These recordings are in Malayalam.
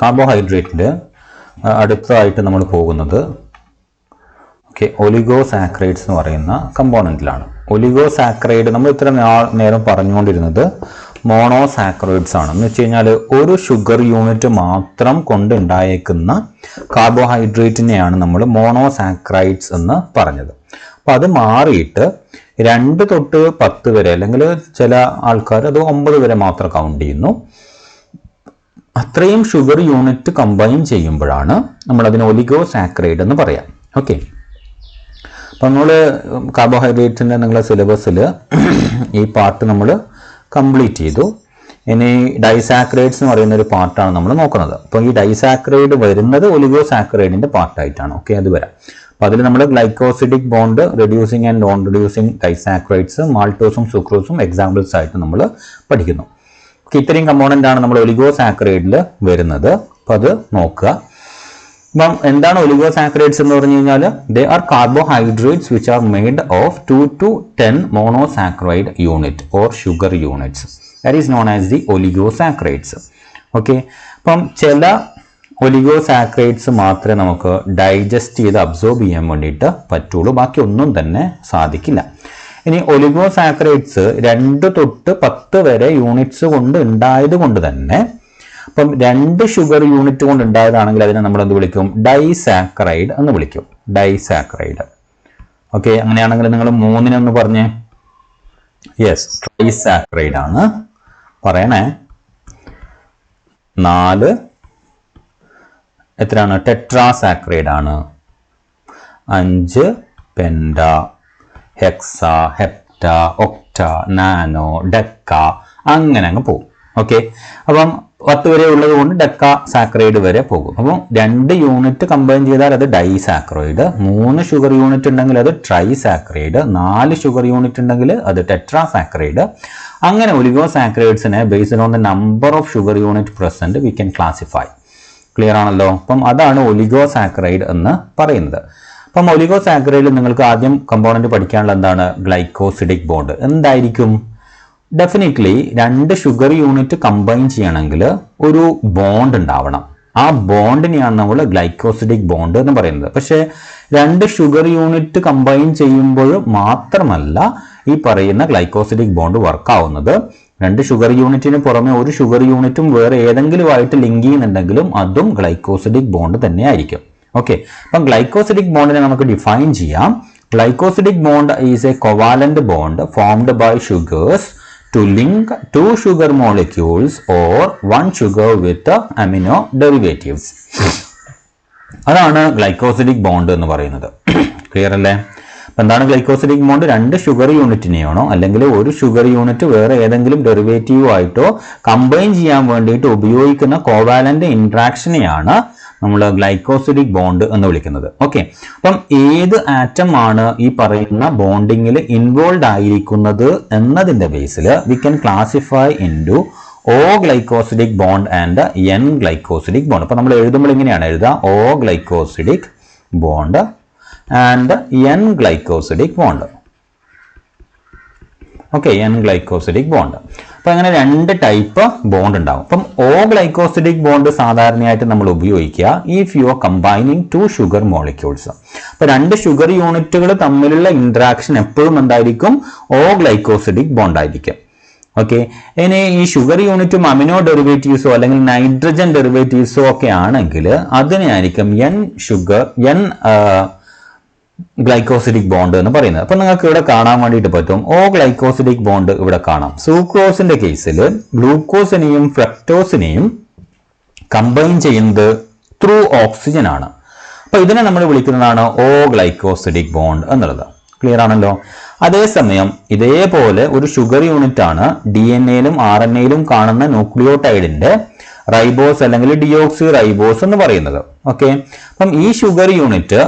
കാർബോഹൈഡ്രേറ്റിൻ്റെ അടുത്തതായിട്ട് നമ്മൾ പോകുന്നത് ഒലിഗോസാക്രൈഡ്സ് എന്ന് പറയുന്ന കമ്പോണൻറ്റിലാണ്. ഒലിഗോസാക്രൈഡ് നമ്മൾ ഇത്ര നേരം പറഞ്ഞുകൊണ്ടിരുന്നത് മോണോസാക്രൈഡ്സ് ആണ്. എന്ന് വെച്ച് കഴിഞ്ഞാൽ ഒരു ഷുഗർ യൂണിറ്റ് മാത്രം കൊണ്ടുണ്ടായേക്കുന്ന കാർബോഹൈഡ്രേറ്റിനെയാണ് നമ്മൾ മോണോസാക്രൈഡ്സ് എന്ന് പറഞ്ഞത്. അപ്പോൾ അത് മാറിയിട്ട് 2 തൊട്ട് 10 വരെ, അല്ലെങ്കിൽ ചില ആൾക്കാർ അത് 9 വരെ മാത്രം കൗണ്ട് ചെയ്യുന്നു. അത്രയും ഷുഗർ യൂണിറ്റ് കമ്പൈൻ ചെയ്യുമ്പോഴാണ് നമ്മളതിന് ഒലിഗോസാക്രൈഡ് എന്ന് പറയാം. ഓക്കെ, അപ്പം നമ്മൾ കാർബോഹൈഡ്രേറ്റിൻ്റെ നിങ്ങളുടെ സിലബസിൽ ഈ പാർട്ട് നമ്മൾ കംപ്ലീറ്റ് ചെയ്തു. ഇനി ഡൈസാക്രൈഡ്സ് എന്ന് പറയുന്ന ഒരു പാർട്ടാണ് നമ്മൾ നോക്കുന്നത്. അപ്പോൾ ഈ ഡൈസാക്രൈഡ് വരുന്നത് ഒലിഗോസാക്രൈഡിൻ്റെ പാർട്ടായിട്ടാണ്. ഓക്കെ, അത് വരാം. അപ്പോൾ അതിൽ നമ്മൾ glycosidic bond, reducing and non reducing disaccharides, മാൾട്ടോസും സുക്രോസും എക്സാമ്പിൾസ് ആയിട്ട് നമ്മൾ പഠിക്കുന്നു. ഇത്രയും കമ്പോണൻ്റ് ആണ് നമ്മൾ ഒലിഗോസാക്രൈഡിൽ വരുന്നത്. അപ്പോൾ അത് നോക്കുക. അപ്പം എന്താണ് ഒലിഗോസാക്രൈഡ്സ് എന്ന് പറഞ്ഞു കഴിഞ്ഞാൽ they are carbohydrates which are made of 2 to 10 monosaccharide unit or sugar units. That is known as the oligosaccharides. Okay, അപ്പം ചില ഒലിഗോസാക്രൈഡ്സ് മാത്രമേ നമുക്ക് ഡൈജസ്റ്റ് ചെയ്ത് അബ്സോർബ് ചെയ്യാൻ വേണ്ടിയിട്ട് പറ്റുള്ളൂ, ബാക്കി ഒന്നും തന്നെ സാധിക്കില്ല. ഇനി ഒലിഗോസാക്രൈഡ്സ് 2 തൊട്ട് 10 വരെ യൂണിറ്റ്സ് കൊണ്ട് ഉണ്ടായത് കൊണ്ട് തന്നെ, അപ്പം 2 ഷുഗർ യൂണിറ്റ് കൊണ്ട് ഉണ്ടായതാണെങ്കിൽ അതിനെ നമ്മൾ എന്ത് വിളിക്കും? ഡൈസാക്രൈഡ് എന്ന് വിളിക്കും. ഡൈസാക്രൈഡ്. ഓക്കെ, അങ്ങനെയാണെങ്കിൽ നിങ്ങൾ 3 പറഞ്ഞേ. യെസ്, ട്രൈസാക്രൈഡ് ആണ്. പറയണേ. 4 എത്രയാണ്? ടെട്രാസാക്രൈഡ് ആണ്. 5 penta, hexa, hepta, octa, nona, deca, അങ്ങനെ അങ്ങ് പോകും. ഓക്കെ, അപ്പം 10 വരെ ഉള്ളത് കൊണ്ട് ഡെക്ക സാക്രൈഡ് വരെ പോകും. അപ്പം 2 യൂണിറ്റ് കമ്പൈൻ ചെയ്താൽ അത് ഡൈസാക്രൈഡ്, 3 ഷുഗർ യൂണിറ്റ് ഉണ്ടെങ്കിൽ അത് ട്രൈസാക്രൈഡ്, 4 ഷുഗർ യൂണിറ്റ് ഉണ്ടെങ്കിൽ അത് ടെട്രാസാക്രൈഡ്. അങ്ങനെ ഒലിഗോസാക്രൈഡ്സിനെ based on the number of sugar unit present we can classify. Clear ആണല്ലോ? അപ്പം അതാണ് ഒലിഗോസാക്രൈഡ് എന്ന് പറയുന്നത്. അപ്പം ഒലിഗോസാക്രൈഡിൽ നിങ്ങൾക്ക് ആദ്യം കമ്പോണന്റ് പഠിക്കാനുള്ള എന്താണ്? Glycosidic bond. എന്തായിരിക്കും? ഡെഫിനറ്റ്ലി 2 ഷുഗർ യൂണിറ്റ് കമ്പൈൻ ചെയ്യണമെങ്കിൽ ഒരു ബോണ്ട് ഉണ്ടാവണം. ആ ബോണ്ടിനെയാണ് നമ്മൾ ഗ്ലൈക്കോസിഡിക് ബോണ്ട് എന്ന് പറയുന്നത്. പക്ഷേ 2 ഷുഗർ യൂണിറ്റ് കമ്പൈൻ ചെയ്യുമ്പോൾ മാത്രമല്ല ഈ പറയുന്ന ഗ്ലൈക്കോസിഡിക് ബോണ്ട് വർക്ക് ആവുന്നത്. 2 ഷുഗർ യൂണിറ്റിന് പുറമെ ഒരു ഷുഗർ യൂണിറ്റും വേറെ ഏതെങ്കിലുമായിട്ട് ലിങ്ക് ചെയ്യുന്നുണ്ടെങ്കിലും അതും ഗ്ലൈക്കോസിഡിക് ബോണ്ട് തന്നെ ആയിരിക്കും. ഓക്കെ, അപ്പം ഗ്ലൈക്കോസിഡിക് ബോണ്ടിനെ നമുക്ക് ഡിഫൈൻ ചെയ്യാം. Glycosidic bond is a covalent bond formed by sugars to link 2 sugar molecules or 1 sugar with amino derivatives. അതാണ് ഗ്ലൈക്കോസിഡിക് ബോണ്ട് എന്ന് പറയുന്നത്. ക്ലിയർ അല്ലേ? അപ്പം എന്താണ് ഗ്ലൈക്കോസിഡിക് ബോണ്ട്? 2 ഷുഗർ യൂണിറ്റിനെയാണോ അല്ലെങ്കിൽ ഒരു ഷുഗർ യൂണിറ്റ് വേറെ ഏതെങ്കിലും ഡെറിവേറ്റീവ് ആയിട്ടോ കമ്പൈൻ ചെയ്യാൻ വേണ്ടിയിട്ട് ഉപയോഗിക്കുന്ന കോവാലന്റ് ഇൻട്രാക്ഷനെയാണ് നമ്മൾ ഗ്ലൈക്കോസിഡിക് ബോണ്ട് എന്ന് വിളിക്കുന്നത്. ഓക്കെ, അപ്പം ഏത് ആറ്റം ആണ് ഈ പറയുന്ന ബോണ്ടിങ്ങിൽ ഇൻവോൾവ് ആയിരിക്കുന്നത് എന്നതിന്റെ ബേസിൽ we can classify into O glycosidic bond and N glycosidic bond. അപ്പോൾ നമ്മൾ എഴുതുമ്പോൾ ഇങ്ങനെയാണ് എഴുതുക: O glycosidic bond and N glycosidic bond. Okay, N glycosidic bond. അപ്പോൾ അങ്ങനെ 2 ടൈപ്പ് ബോണ്ട് ഉണ്ടാവും. അപ്പം O glycosidic bond സാധാരണയായിട്ട് നമ്മൾ ഉപയോഗിക്കുക if you are combining 2 sugar molecules. അപ്പോൾ 2 ഷുഗർ യൂണിറ്റുകൾ തമ്മിലുള്ള ഇന്ററാക്ഷൻ എപ്പോഴും എന്തായിരിക്കും? O glycosidic bond ആയിരിക്കും. ഓക്കെ, ഇനി ഈ ഷുഗർ യൂണിറ്റും അമിനോ ഡെറിവേറ്റീവ്സോ അല്ലെങ്കിൽ നൈട്രജൻ ഡെറിവേറ്റീവ്സോ ഒക്കെ ആണെങ്കിൽ അതിനെയായിരിക്കും N ഗ്ലൈക്കോസിഡിക് ബോണ്ട് എന്ന് പറയുന്നത്. അപ്പൊ നിങ്ങൾക്ക് ഇവിടെ കാണാൻ വേണ്ടിയിട്ട് പറ്റും O ഗ്ലൈക്കോസിഡിക് ബോണ്ട് ഇവിടെ കാണാം. സൂക്രോസിന്റെ കേസിൽ ഗ്ലൂക്കോസിനെയും ഫ്രക്ടോസിനെയും കമ്പൈൻ ചെയ്യുന്നത് ത്രൂ ഓക്സിജൻ ആണ്. അപ്പൊ ഇതിനെ നമ്മൾ വിളിക്കുന്നതാണ് O ഗ്ലൈക്കോസിഡിക് ബോണ്ട് എന്നുള്ളത്. ക്ലിയർ ആണല്ലോ? അതേസമയം ഇതേപോലെ ഒരു ഷുഗർ യൂണിറ്റ് ആണ് DNA-യിലും RNA-യിലും കാണുന്ന ന്യൂക്ലിയോടൈഡിന്റെ റൈബോസ് അല്ലെങ്കിൽ ഡിയോക്സി റൈബോസ് എന്ന് പറയുന്നത്. ഓക്കെ, അപ്പം ഈ ഷുഗർ യൂണിറ്റ്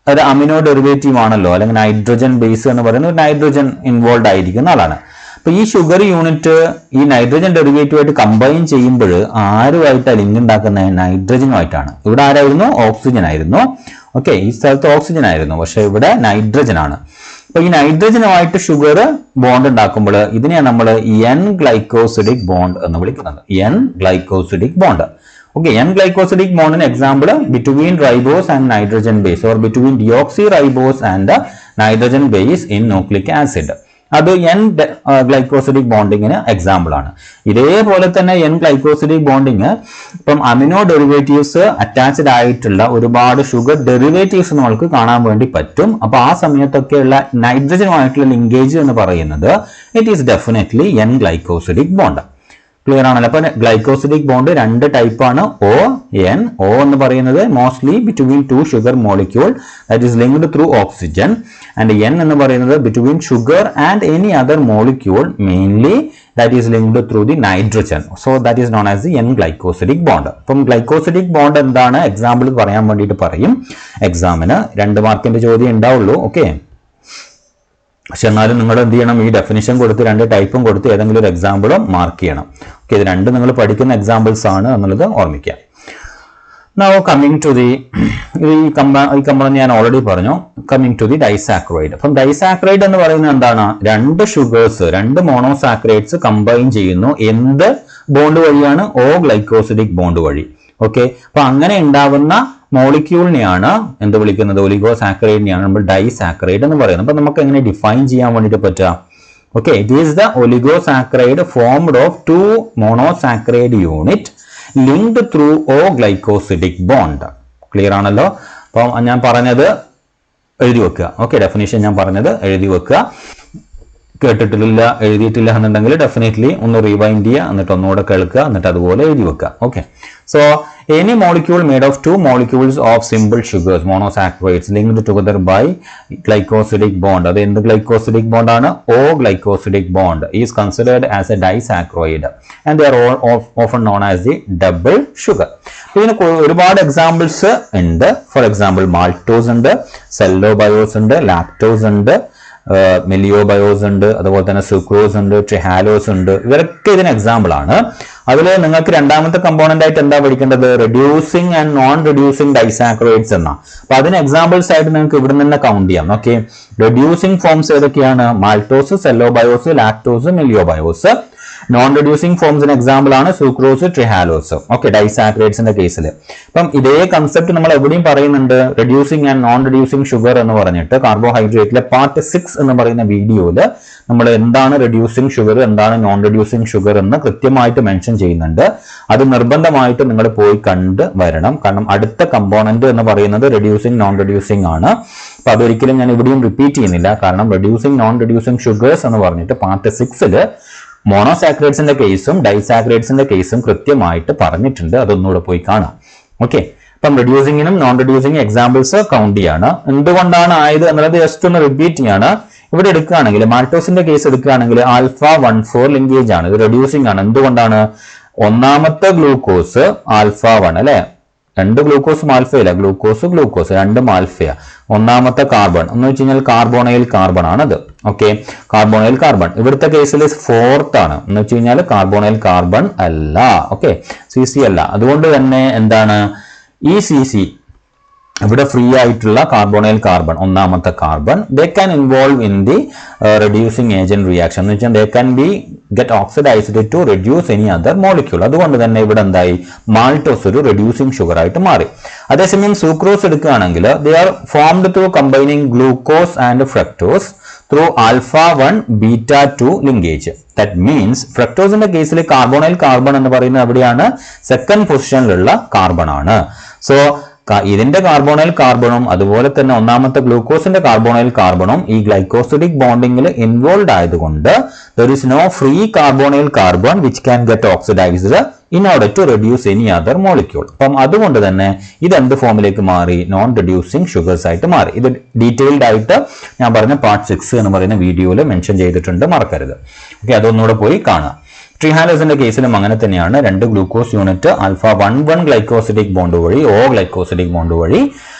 ഒരു അമിനോ ഡെറിവേറ്റീവ് ആണല്ലോ, അല്ലെങ്കിൽ നൈട്രജൻ ബേസ് എന്ന് പറയുന്ന ഒരു നൈട്രജൻ ഇൻവോൾവ് ആയിരിക്കുന്ന ആളാണ്. അപ്പൊ ഈ ഷുഗർ യൂണിറ്റ് ഈ നൈട്രജൻ ഡെറിവേറ്റീവ് ആയിട്ട് കമ്പൈൻ ചെയ്യുമ്പോൾ ആരുമായിട്ടാണ് ലിങ്ക് ഉണ്ടാക്കുന്നത്? നൈട്രജനുമായിട്ടാണ്. ഇവിടെ ആരായിരുന്നു? ഓക്സിജൻ ആയിരുന്നു. ഓക്കെ, ഈ സ്ഥലത്ത് ഓക്സിജൻ ആയിരുന്നു, പക്ഷെ ഇവിടെ നൈട്രജൻ ആണ്. അപ്പൊ ഈ നൈട്രജനുമായിട്ട് ഷുഗർ ബോണ്ട് ഉണ്ടാക്കുമ്പോൾ ഇതിനെയാണ് നമ്മൾ N ഗ്ലൈക്കോസിഡിക് ബോണ്ട് എന്ന് വിളിക്കുന്നത്. N glycosidic bond. Okay, N-glycosidic bond in example between ribose and nitrogen base or between deoxyribose and nitrogen base in nucleic acid. അത് N ഗ്ലൈക്കോസിഡിക് ബോണ്ടിങ്ങിന് എക്സാമ്പിൾ ആണ്. ഇതേപോലെ തന്നെ N ഗ്ലൈക്കോസിഡിക് ബോണ്ടിങ് ഇപ്പം അമിനോ ഡെറിവേറ്റീവ്സ് അറ്റാച്ച്ഡ് ആയിട്ടുള്ള ഒരുപാട് ഷുഗർ ഡെറിവേറ്റീവ്സ് നമ്മൾക്ക് കാണാൻ വേണ്ടി പറ്റും. അപ്പൊ ആ സമയത്തൊക്കെയുള്ള നൈട്രജനുമായിട്ടുള്ള ലിങ്കേജ് എന്ന് പറയുന്നത് it is definitely N glycosidic bond. Clear ആണല്ലോ. അപ്പൊ ഗ്ലൈക്കോസിഡിക് ബോണ്ട് രണ്ട് ടൈപ്പ് ആണ്, O, N. O എന്ന് പറയുന്നത് mostly between two sugar molecule that is linked through oxygen, and N എന്ന് പറയുന്നത് between sugar and any other molecule mainly that is linked through the nitrogen. So that is known as the N glycosidic bond. അപ്പം ഗ്ലൈക്കോസിഡിക് ബോണ്ട് എന്താണ് എക്സാമ്പിൾ പറയാൻ വേണ്ടിയിട്ട് പറയും. എക്സാമിന് 2 മാർക്കിന്റെ ചോദ്യം ഉണ്ടാവുള്ളൂ. ഓക്കെ, പക്ഷെ എന്നാലും നിങ്ങൾ എന്ത് ചെയ്യണം, ഈ ഡെഫിനിഷൻ കൊടുത്ത് 2 ടൈപ്പും കൊടുത്ത് ഏതെങ്കിലും ഒരു എക്സാമ്പിളും മാർക്ക് ചെയ്യണം. ഓക്കെ, ഇത് 2 നിങ്ങൾ പഠിക്കുന്ന എക്സാമ്പിൾസ് ആണ് എന്നുള്ളത് ഓർമ്മിക്കുക. Now coming to the ഈ കമ്പൗണ്ട് ഞാൻ ഓൾറെഡി പറഞ്ഞു. Coming to the disaccharide. അപ്പം ഡൈസാക്രൈഡ് എന്ന് പറയുന്നത് എന്താണ്? 2 ഷുഗേഴ്സ്, 2 മോണോസാക്രൈഡ്സ് കമ്പൈൻ ചെയ്യുന്നു. എന്ത് ബോണ്ട് വഴിയാണ്? O ഗ്ലൈക്കോസിഡിക് ബോണ്ട് വഴി. ഓക്കെ, അപ്പൊ അങ്ങനെ ഉണ്ടാവുന്ന മോളിക്യൂളിനെയാണ് എന്ത് വിളിക്കുന്നത്? ഒലിഗോസാക്കറൈഡിനെയാണ് നമ്മൾ ഡൈസാക്കറൈഡ് എന്ന് പറയുന്നത്. അപ്പൊ നമുക്ക് എങ്ങനെ ഡിഫൈൻ ചെയ്യാൻ വേണ്ടിയിട്ട് പറ്റുക? Okay, it is the oligosaccharide formed of 2 monosaccharide unit linked through O glycosidic bond. Clear ആണല്ലോ. അപ്പം ഞാൻ പറഞ്ഞത് എഴുതി വെക്കുക. ഓക്കെ, ഡെഫിനിഷൻ ഞാൻ പറഞ്ഞത് എഴുതി വെക്കുക. കേട്ടിട്ടില്ല, എഴുതിയിട്ടില്ല എന്നുണ്ടെങ്കിൽ ഡെഫിനറ്റ്ലി ഒന്ന് റീവൈൻഡ് ചെയ്യുക, എന്നിട്ട് ഒന്നുകൂടെ കേൾക്കുക, എന്നിട്ട് അതുപോലെ എഴുതി വെക്കുക. Okay, so any molecule made of 2 molecules of simple sugars monosaccharides linked together by glycosidic bond, അത് എന്ത് ഗ്ലൈക്കോസിഡിക് ബോണ്ട് ആണ്? O glycosidic bond is considered as a disaccharide and they are all often known as the double sugar. ഇതിന് ഒരുപാട് എക്സാമ്പിൾസ് ഉണ്ട്. ഫോർ എക്സാമ്പിൾ മാൾട്ടോസ് ഉണ്ട്, സെല്ലോബയോസ് ഉണ്ട്, ലാക്ടോസ് ഉണ്ട്, മെലിയോബയോസ് ഉണ്ട്, അതുപോലെ തന്നെ സുക്രോസ് ഉണ്ട്, ട്രിഹാലോസ് ഉണ്ട്. ഇവരൊക്കെ ഇതിന് എക്സാമ്പിൾ ആണ്. അതിൽ നിങ്ങൾക്ക് രണ്ടാമത്തെ കമ്പോണന്റ് ആയിട്ട് എന്താ പഠിക്കേണ്ടത്? Reducing and non reducing disaccharides എന്നാ. അപ്പൊ അതിന് എക്സാമ്പിൾസ് ആയിട്ട് നിങ്ങൾക്ക് ഇവിടെ നിന്ന് കൗണ്ട് ചെയ്യാം. ഓക്കെ, റെഡ്യൂസിങ് ഫോംസ് ഏതൊക്കെയാണ്? Maltose, cellobiose, lactose, melibiose. Non reducing ഫോംസിന് എക്സാമ്പിൾ ആണ് സുക്രോസ്, ട്രിഹാലോസ്. ഓക്കെ, ഡൈസാക്രൈഡ്സിന്റെ കേസിൽ. അപ്പം ഇതേ കൺസെപ്റ്റ് നമ്മൾ എവിടെയും പറയുന്നുണ്ട്. Reducing and non reducing sugar എന്ന് പറഞ്ഞിട്ട് കാർബോഹൈഡ്രേറ്റിലെ പാർട്ട് 6 എന്ന് പറയുന്ന വീഡിയോയില് നമ്മൾ എന്താണ് റെഡ്യൂസിങ് ഷുഗർ, എന്താണ് നോൺ റെഡ്യൂസിങ് ഷുഗർ എന്ന് കൃത്യമായിട്ട് മെൻഷൻ ചെയ്യുന്നുണ്ട്. അത് നിർബന്ധമായിട്ട് നിങ്ങൾ പോയി കണ്ട് വരണം. കാരണം അടുത്ത കമ്പോണന്റ് എന്ന് പറയുന്നത് റെഡ്യൂസിങ് നോൺ റെഡ്യൂസിങ് ആണ്. അപ്പൊ അതൊരിക്കലും ഞാൻ ഇവിടെയും റിപ്പീറ്റ് ചെയ്യുന്നില്ല. കാരണം റെഡ്യൂസിങ് നോൺ റെഡ്യൂസിങ് ഷുഗേഴ്സ് എന്ന് പറഞ്ഞിട്ട് പാർട്ട് 6 മോണോസാക്രൈഡ്സിന്റെ കേസും ഡൈസാക്രൈഡ്സിന്റെ കേസും കൃത്യമായിട്ട് പറഞ്ഞിട്ടുണ്ട്. അതൊന്നുകൂടെ പോയി കാണാം. ഓക്കെ, അപ്പം റെഡ്യൂസിങ്ങിനും നോൺ റെഡ്യൂസിങ് എക്സാമ്പിൾസ് കൗണ്ട് ചെയ്യാണ്. എന്തുകൊണ്ടാണ് ആയത് എന്നുള്ളത് ജസ്റ്റ് ഒന്ന് റിപ്പീറ്റ് ചെയ്യാണ്. ഇവിടെ എടുക്കുകയാണെങ്കിൽ മാൾട്ടോസിന്റെ കേസ് എടുക്കുകയാണെങ്കിൽ ആൽഫ 1,4 ലിങ്കേജ് ആണ്. ഇത് റെഡ്യൂസിങ് ആണ്. എന്തുകൊണ്ടാണ്? ഒന്നാമത്തെ ഗ്ലൂക്കോസ് ആൽഫ 1 അല്ലെ, 2 ഗ്ലൂക്കോസും ആൽഫയില്ല, ഗ്ലൂക്കോസ് 2 ആൽഫയാ. ഒന്നാമത്തെ കാർബൺ എന്ന് വെച്ച് കഴിഞ്ഞാൽ കാർബോണൈൽ കാർബൺ ആണത്. Okay, carbonyl carbon. ഇവിടുത്തെ കേസിൽ 4th ആണ് എന്ന് വെച്ച് കഴിഞ്ഞാൽ കാർബോണൈൽ കാർബൺ അല്ല. ഓക്കെ, CC അല്ല. അതുകൊണ്ട് തന്നെ എന്താണ് ഈ CC ഇവിടെ ഫ്രീ ആയിട്ടുള്ള കാർബോണൈൽ കാർബൺ, ഒന്നാമത്തെ carbon, they can involve in the reducing agent reaction എന്ന് വെച്ചാൽ they can be get oxidized to reduce any other molecule. അതുകൊണ്ട് തന്നെ ഇവിടെ എന്തായി? മാൾട്ടോസ് ഒരു റെഡ്യൂസിങ് ഷുഗർ ആയിട്ട് മാറി. അതേസമയം സൂക്രോസ് എടുക്കുകയാണെങ്കിൽ they are formed through combining glucose and fructose through alpha 1 beta 2 linkage. That means ഫ്രക്ടോസിന്റെ കേസിൽ കാർബോണൈൽ കാർബൺ എന്ന് പറയുന്നത് എവിടെയാണ്? 2nd പൊസിഷനിലുള്ള കാർബൺ ആണ്. സോ ഇതിന്റെ കാർബോണൈൽ കാർബണും അതുപോലെ തന്നെ ഒന്നാമത്തെ ഗ്ലൂക്കോസിന്റെ കാർബോണൈൽ കാർബണും ഈ ഗ്ലൈക്കോസിഡിക് ബോണ്ടിങ്ങിൽ ഇൻവോൾവ് ആയതുകൊണ്ട് there is no free carbonyl carbon which can get oxidized in order to reduce any other molecule. അപ്പം അതുകൊണ്ട് തന്നെ ഇത് എന്ത് ഫോമിലേക്ക് മാറി? നോൺ റെഡ്യൂസിങ് ഷുഗേഴ്സ് ആയിട്ട് മാറി. ഇത് ഡീറ്റെയിൽഡ് ആയിട്ട് ഞാൻ പറഞ്ഞ പാർട്ട് 6 എന്ന് പറയുന്ന വീഡിയോയിൽ മെൻഷൻ ചെയ്തിട്ടുണ്ട്, മറക്കരുത്. ഓക്കെ, അതൊന്നുകൂടെ പോയി കാണാം. ട്രിഹാലോസിന്റെ കേസിലും അങ്ങനെ തന്നെയാണ്. 2 glucose unit alpha 1,1 glycosidic bond വഴി O ഗ്ലൈക്കോസിഡിക് ബോണ്ട് വഴി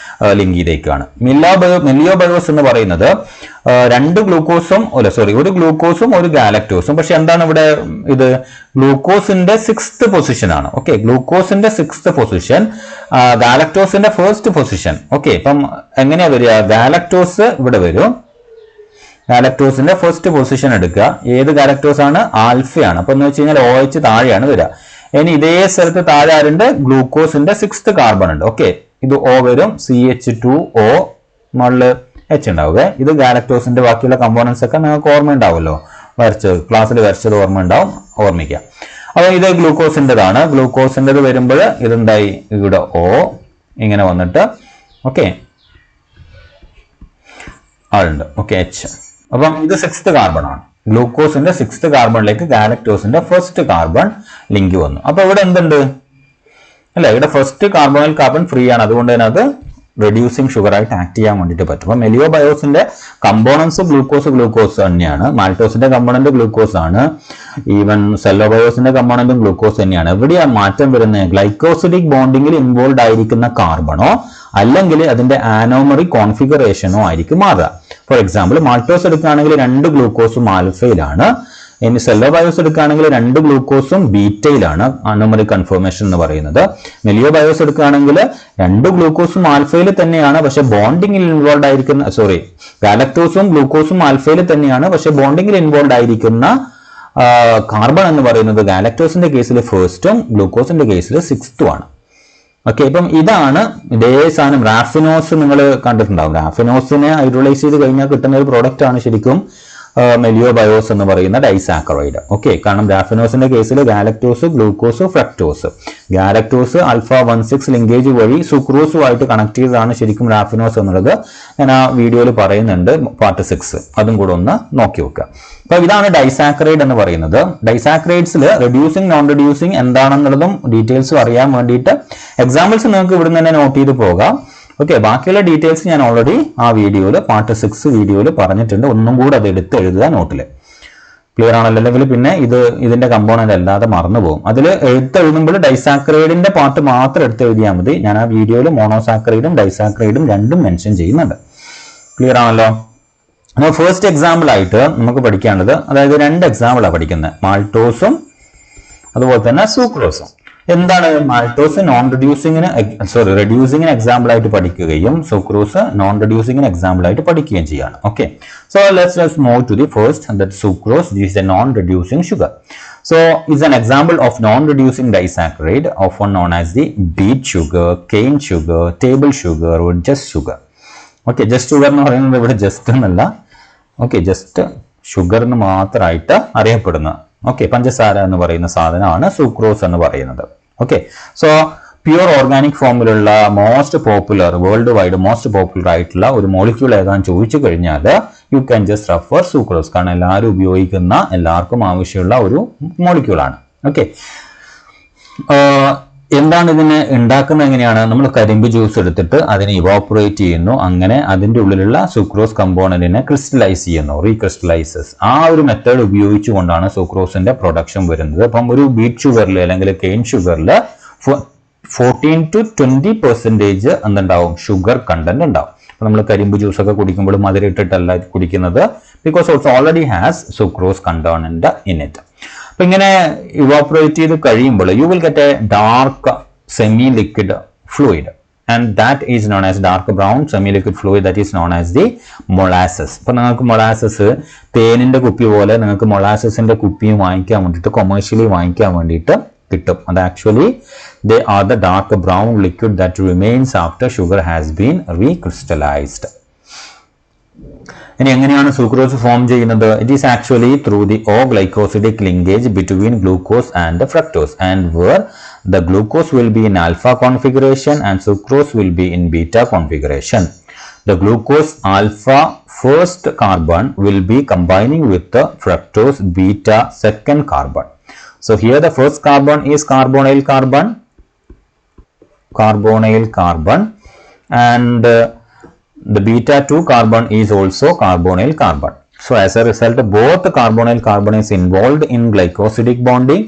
ലിങ്ക് ചെയ്തേക്കാണ്. മെലിയോബയോസ് എന്ന് പറയുന്നത് 2 ഗ്ലൂക്കോസും ഒരു ഗ്ലൂക്കോസും ഒരു ഗാലക്ടോസും. പക്ഷെ എന്താണ് ഇവിടെ? ഇത് ഗ്ലൂക്കോസിന്റെ 6th പൊസിഷൻ ആണ്. ഓക്കെ, ഗ്ലൂക്കോസിന്റെ 6th പൊസിഷൻ, ഗാലക്ടോസിന്റെ 1st പൊസിഷൻ. ഓക്കെ, അപ്പം എങ്ങനെയാ വരിക? ഗാലക്ടോസ് ഇവിടെ വരും. ഗാലക്ടോസിന്റെ 1st പൊസിഷൻ എടുക്കുക. ഏത് ഗാലക്ടോസ് ആണ്? ആൽഫയാണ്. അപ്പൊ എന്ന് വെച്ച് കഴിഞ്ഞാൽ OH താഴെയാണ് വരിക. ഇനി ഇതേ സ്ഥലത്ത് താഴെ ആരുണ്ട്? ഗ്ലൂക്കോസിന്റെ 6th കാർബൺ ഉണ്ട്. ഓക്കെ, ഇത് O വരും, CH2O മുകളിൽ H ഉണ്ടാവുക. ഇത് ഗാലക്ടോസിന്റെ ബാക്കിയുള്ള കമ്പോണൻസ് ഒക്കെ നിങ്ങൾക്ക് ഓർമ്മ ഉണ്ടാവുമല്ലോ, വരച്ചത് ക്ലാസ്സിൽ വരച്ചത് ഓർമ്മ ഉണ്ടാവും, ഓർമ്മിക്കാം. അപ്പൊ ഇത് ഗ്ലൂക്കോസിൻ്റെതാണ്. ഗ്ലൂക്കോസിൻ്റെത് വരുമ്പോൾ ഇതെന്തായി? ഇവിടെ O ഇങ്ങനെ വന്നിട്ട് ഓക്കെ ആളുണ്ട്. Okay, H. അപ്പം ഇത് 6th കാർബൺ ആണ്. ഗ്ലൂക്കോസിന്റെ 6th കാർബണിലേക്ക് ഗാലക്ടോസിന്റെ 1st കാർബൺ ലിങ്ക് വന്നു. അപ്പൊ ഇവിടെ എന്തുണ്ട് അല്ലെ? ഇവിടെ 1st കാർബണൈൽ കാർബൺ ഫ്രീ ആണ്, അതുകൊണ്ട് തന്നെ അത് റെഡ്യൂസിങ് ഷുഗർ ആയിട്ട് ആക്ട് ചെയ്യാൻ വേണ്ടിയിട്ട് പറ്റും. അപ്പൊ മെലിയോ ബയോസിന്റെ കമ്പോണൻസ് ഗ്ലൂക്കോസ് തന്നെയാണ്. മാൾട്ടോസിന്റെ കമ്പോണന്റ് ഗ്ലൂക്കോസ് ആണ്. ഈവൻ സെല്ലോബയോസിന്റെ കമ്പോണന്റും ഗ്ലൂക്കോസ് തന്നെയാണ്. എവിടെയാണ് മാറ്റം വരുന്നത്? ഗ്ലൈക്കോസിഡിക് ബോണ്ടിങ്ങിൽ ഇൻവോൾവ് ആയിരിക്കുന്ന കാർബണോ അല്ലെങ്കിൽ അതിന്റെ ആനോമറി കോൺഫിഗറേഷനോ ആയിരിക്കും മാറുക. ഫോർ എക്സാമ്പിൾ, മാൾട്ടോസ് എടുക്കുകയാണെങ്കിൽ 2 ഗ്ലൂക്കോസും ആൽഫയിലാണ്. ഇനി സെല്ലോബയോസ് എടുക്കുകയാണെങ്കിൽ 2 ഗ്ലൂക്കോസും ബീറ്റയിലാണ്, ആനോമറി കൺഫർമേഷൻ എന്ന് പറയുന്നത്. മെലിയോ ബയോസ് എടുക്കുകയാണെങ്കിൽ 2 ഗ്ലൂക്കോസും ആൽഫയിൽ തന്നെയാണ്, പക്ഷെ ബോണ്ടിങ്ങിൽ ഇൻവോൾവ് ആയിരിക്കുന്ന ഗാലക്ടോസും ഗ്ലൂക്കോസും ആൽഫയിൽ തന്നെയാണ്, പക്ഷെ ബോണ്ടിങ്ങിൽ ഇൻവോൾവ് ആയിരിക്കുന്ന കാർബൺ എന്ന് പറയുന്നത് ഗാലക്ടോസിന്റെ കേസിൽ 1st ഗ്ലൂക്കോസിന്റെ കേസിൽ 6th ആണ്. ഓക്കെ, ഇപ്പം ഇതാണ് ഇതേ സാധനം. റാഫിനോസ് നിങ്ങൾ കണ്ടിട്ടുണ്ടാവും. റാഫിനോസിനെ ഹൈഡ്രോളൈസ് ചെയ്ത് കഴിഞ്ഞാൽ കിട്ടുന്ന ഒരു പ്രോഡക്റ്റ് ആണ് ശരിക്കും മെലിയോ ബയോസ് എന്ന് പറയുന്ന ഡൈസാക്കറോയിഡ്. ഓക്കെ, കാരണം റാഫിനോസിന്റെ കേസിൽ galactose, glucose, fructose. Galactose α1,6 linkage വഴി സുക്രോസുമായിട്ട് കണക്ട് ചെയ്തതാണ് ശരിക്കും റാഫിനോസ് എന്നുള്ളത് ഞാൻ ആ വീഡിയോയിൽ പറയുന്നുണ്ട്, പാർട്ട് 6. അതും കൂടെ ഒന്ന് നോക്കി വെക്കുക. അപ്പൊ ഇതാണ് ഡൈസാക്കറൈഡ് എന്ന് പറയുന്നത്. ഡൈസാക്കറൈഡ്സിൽ റെഡ്യൂസിങ്, നോൺ റെഡ്യൂസിങ് എന്താണെന്നുള്ളതും ഡീറ്റെയിൽസും അറിയാൻ വേണ്ടിയിട്ട് എക്സാമ്പിൾസ് നിങ്ങൾക്ക് ഇവിടെ നിന്ന് തന്നെ നോട്ട് ചെയ്ത് പോകാം. ഓക്കെ, ബാക്കിയുള്ള ഡീറ്റെയിൽസ് ഞാൻ ഓൾറെഡി ആ വീഡിയോയിൽ പാർട്ട് 6 വീഡിയോയിൽ പറഞ്ഞിട്ടുണ്ട്. ഒന്നും കൂടെ അത് എടുത്ത് എഴുതുക നോട്ടിൽ. ക്ലിയർ ആണല്ലോ? അല്ലെങ്കിൽ പിന്നെ ഇതിന്റെ കമ്പോണന്റ് അല്ലാതെ മറന്നു പോകും. അതിൽ എഴുതുമ്പോൾ ഡൈസാക്കറൈഡിന്റെ പാർട്ട് മാത്രം എടുത്ത് എഴുതിയാൽ മതി. ഞാൻ ആ വീഡിയോയിൽ മോണോസാക്കറൈഡും ഡൈസാക്കറൈഡും രണ്ടും മെൻഷൻ ചെയ്യുന്നുണ്ട്. ക്ലിയർ ആണല്ലോ? അപ്പോൾ ഫസ്റ്റ് എക്സാമ്പിൾ ആയിട്ട് നമുക്ക് പഠിക്കേണ്ടത്, അതായത് 2 എക്സാമ്പിളാണ് പഠിക്കുന്നത്, മാൾട്ടോസും അതുപോലെ തന്നെ സൂക്രോസും. എന്താണ് മാൾട്ടോസ്? റെഡ്യൂസിങ്ങിന് എക്സാമ്പിൾ ആയിട്ട് പഠിക്കുകയും സൂക്രോസ് നോൺ റെഡ്യൂസിങ്ങിന് എക്സാമ്പിൾ ആയിട്ട് പഠിക്കുകയും ചെയ്യാണ്. Okay, so let's move to the first, that sucrose is a non reducing sugar. So is an example of non-reducing disaccharide, often known as the beet sugar, cane sugar, table sugar or just sugar. Okay, just sugar എന്ന് പറയുന്നത് ഇവിടെ just എന്നല്ല. ഓക്കെ, ജസ്റ്റ് ഷുഗർ എന്ന് മാത്രമായിട്ട് അറിയപ്പെടുന്ന പഞ്ചസാര എന്ന് പറയുന്ന സാധനമാണ് സൂക്രോസ് എന്ന് പറയുന്നത്. ഓക്കെ, സോ പ്യൂർ ഓർഗാനിക് ഫോമിലുള്ള most popular, world wide most popular ആയിട്ടുള്ള ഒരു മോളിക്യൂൾ ഏതാണെന്ന് ചോദിച്ചു കഴിഞ്ഞാൽ you can just refer sucrose. കാരണം എല്ലാവരും ഉപയോഗിക്കുന്ന, എല്ലാവർക്കും ആവശ്യമുള്ള ഒരു മോളിക്യൂളാണ്. ഓക്കെ, എന്താണ് ഇതിനെ ഉണ്ടാക്കുന്നത്? എങ്ങനെയാണ്? നമ്മൾ കരിമ്പ് ജ്യൂസ് എടുത്തിട്ട് അതിനെ ഇവാപ്പറേറ്റ് ചെയ്യുന്നു, അങ്ങനെ അതിൻ്റെ ഉള്ളിലുള്ള സുക്രോസ് കമ്പോണന്റിനെ ക്രിസ്റ്റലൈസ് ചെയ്യുന്നു, റീക്രിസ്റ്റലൈസസ്. ആ ഒരു മെത്തേഡ് ഉപയോഗിച്ചുകൊണ്ടാണ് സുക്രോസിന്റെ പ്രൊഡക്ഷൻ വരുന്നത്. അപ്പം ഒരു ബീറ്റ് ഷുഗറിൽ അല്ലെങ്കിൽ കെയിൻ ഷുഗറിൽ 14 to 20% എന്തുണ്ടാവും? ഷുഗർ കണ്ടന്റ് ഉണ്ടാവും. അപ്പൊ നമ്മൾ കരിമ്പ് ജ്യൂസ് ഒക്കെ കുടിക്കുമ്പോൾ മധുരം ഇട്ടിട്ടല്ല കുടിക്കുന്നത്, because it's already has sucrose component in it. അപ്പൊ ഇങ്ങനെ ഇവാപ്പറേറ്റ് ചെയ്ത് കഴിയുമ്പോൾ you will get A dark semi liquid fluid, and that is known as dark brown semi liquid fluid, that is known as the molasses. അപ്പൊ നിങ്ങൾക്ക് മൊളാസസ് തേനിന്റെ കുപ്പി പോലെ നിങ്ങൾക്ക് മൊളാസസിന്റെ കുപ്പിയും വാങ്ങിക്കാൻ വേണ്ടിയിട്ട്, കൊമേഴ്ഷ്യലി വാങ്ങിക്കാൻ വേണ്ടിയിട്ട് കിട്ടും. അത് actually they are the dark brown liquid that remains after sugar has been recrystallized. ഇനി എങ്ങനെയാണ് സുക്രോസ് ഫോം ചെയ്യുന്നത്? It is actually through the O-glycosidic linkage between glucose and fructose, and where the glucose will be in alpha configuration and sucrose will be in beta configuration. The glucose alpha first carbon will be combining with the fructose beta second carbon. So here the first carbon is carbonyl carbon, and the beta 2 carbon is also carbonyl carbon. So as a result, both the carbonyl carbon is involved in glycosidic bonding,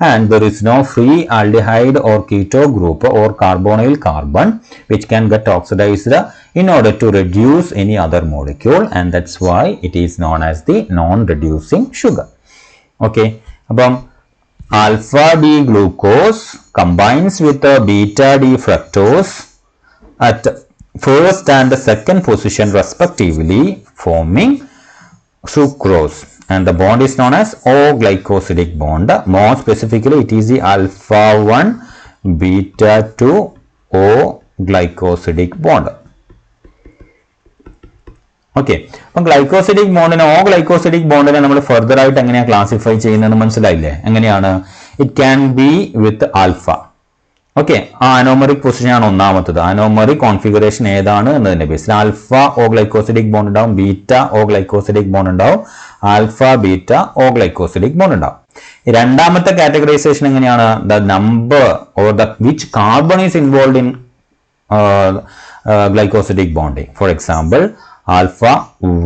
and there is no free aldehyde or keto group or carbonyl carbon which can get oxidized in order to reduce any other molecule, and that's why it is known as the non-reducing sugar. Okay, അപ്പം alpha D glucose combines with a beta D fructose at first and the second position respectively, forming sucrose. and the bond is known as O-glycosidic bond. More specifically, it is the alpha 1 beta 2 O-glycosidic bond. Okay, അപ്പം ഗ്ലൈക്കോസിഡിക് ബോണ്ടിനെ O-glycosidic ബോണ്ടിനെ നമ്മൾ ഫർദർ ആയിട്ട് എങ്ങനെയാണ് ക്ലാസിഫൈ ചെയ്യുന്നത് മനസ്സിലായില്ലേ? എങ്ങനെയാണ്? It can be with alpha. Okay, ആ അനോമറിക് പൊസിഷൻ ആണ് ഒന്നാമത്തത്. അനോമറിക് കോൺഫിഗറേഷൻ ഏതാണ് എന്നതിന്റെ ബേസിൽ ആൽഫ O-glycosidic ബോണ്ട് ഉണ്ടാവും, ബീറ്റ O-glycosidic ബോണ്ട് ഉണ്ടാവും, ആൽഫ ബീറ്റ O-glycosidic ബോണ്ട് ഉണ്ടാവും. രണ്ടാമത്തെ കാറ്റഗറൈസേഷൻ എങ്ങനെയാണ്? The number or the which carbon is involve in glycosidic bonding. For example, alpha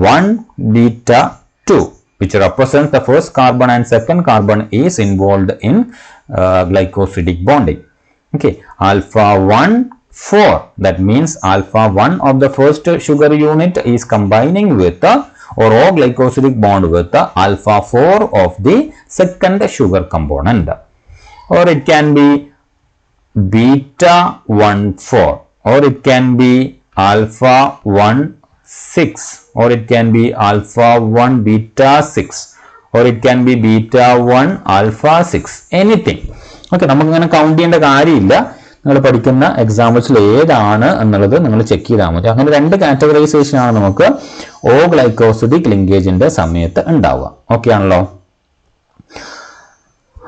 1 beta 2, which represents the first carbon and second carbon is involved in glycosidic bonding. Okay, alpha 1 4, that means alpha 1 of the first sugar unit is combining with or O-glycosidic bond with alpha 4 of the second sugar component. Or it can be beta 1 4, or it can be alpha 1 6, or it can be alpha 1 beta 6, or it can be beta 1 alpha 6, anything. Okay, നമുക്കിങ്ങനെ കൗണ്ട് ചെയ്യേണ്ട കാര്യമില്ല. നിങ്ങൾ പഠിക്കുന്ന എക്സാമ്പിൾസിൽ ഏതാണ് എന്നുള്ളത് നിങ്ങൾ ചെക്ക് ചെയ്താൽ മതി. അങ്ങനെ രണ്ട് കാറ്റഗറൈസേഷൻ ആണ് നമുക്ക് O-glycosidic ലിങ്കേജിന്റെ സമയത്ത് ഉണ്ടാവുക. ഓക്കെ ആണല്ലോ?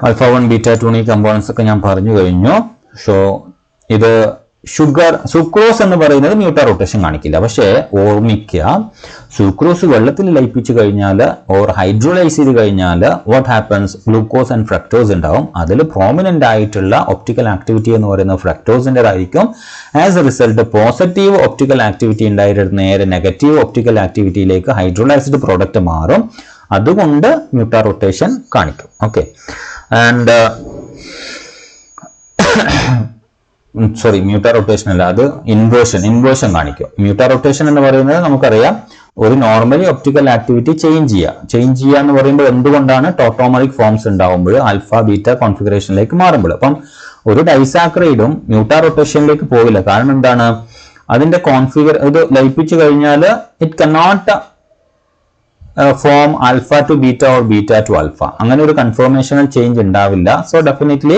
ആൽഫ 1 ബീറ്റ 2 കമ്പോണൻസ് ഒക്കെ ഞാൻ പറഞ്ഞു കഴിഞ്ഞു. സോ ഇത് ഷുഗർ സുക്രോസ് എന്ന് പറയുന്നത് മ്യൂട്ടാ റൊട്ടേഷൻ കാണിക്കില്ല. പക്ഷേ ഓർമ്മിക്കുക, സുക്രോസ് വെള്ളത്തിൽ ലയിപ്പിച്ചു കഴിഞ്ഞാൽ ഓർ ഹൈഡ്രോലൈസ് ചെയ്ത് കഴിഞ്ഞാൽ what happens, glucose and fructose ഉണ്ടാവും. അതിൽ പ്രോമിനന്റ് ആയിട്ടുള്ള ഒപ്റ്റിക്കൽ ആക്ടിവിറ്റി എന്ന് പറയുന്നത് ഫ്രക്ടോസിൻ്റെതായിരിക്കും. As a result positive optical activity ഉണ്ടായിട്ട് നേരെ നെഗറ്റീവ് ഒപ്റ്റിക്കൽ ആക്ടിവിറ്റിയിലേക്ക് ഹൈഡ്രോലൈസ്ഡ് പ്രോഡക്റ്റ് മാറും. അതുകൊണ്ട് മ്യൂട്ടാ റൊട്ടേഷൻ കാണിക്കും. Okay, and sorry, mutarotation അല്ല, അത് ഇൻവേർഷൻ കാണിക്കും. മ്യൂട്ടാ റൊട്ടേഷൻ എന്ന് പറയുന്നത് നമുക്കറിയാം, ഒരു നോർമലി ഒപ്റ്റിക്കൽ ആക്ടിവിറ്റി ചേഞ്ച് ചെയ്യുക എന്ന് പറയുമ്പോൾ എന്തുകൊണ്ടാണ്? ടോട്ടോമറിക് ഫോംസ് ഉണ്ടാവുമ്പോൾ ആൽഫ ബീറ്റ കോൺഫിഗറേഷനിലേക്ക് മാറുമ്പോൾ. അപ്പം ഒരു ഡൈസാക്രൈഡും മ്യൂട്ടാ റൊട്ടേഷനിലേക്ക് പോവില്ല. കാരണം എന്താണ്? അതിന്റെ ഇത് ലയിപ്പിച്ചു കഴിഞ്ഞാൽ it cannot form alpha to beta or beta to alpha. അങ്ങനെ ഒരു കൺഫർമേഷണൽ ചേഞ്ച് ഉണ്ടാവില്ല. സോ ഡെഫിനറ്റ്ലി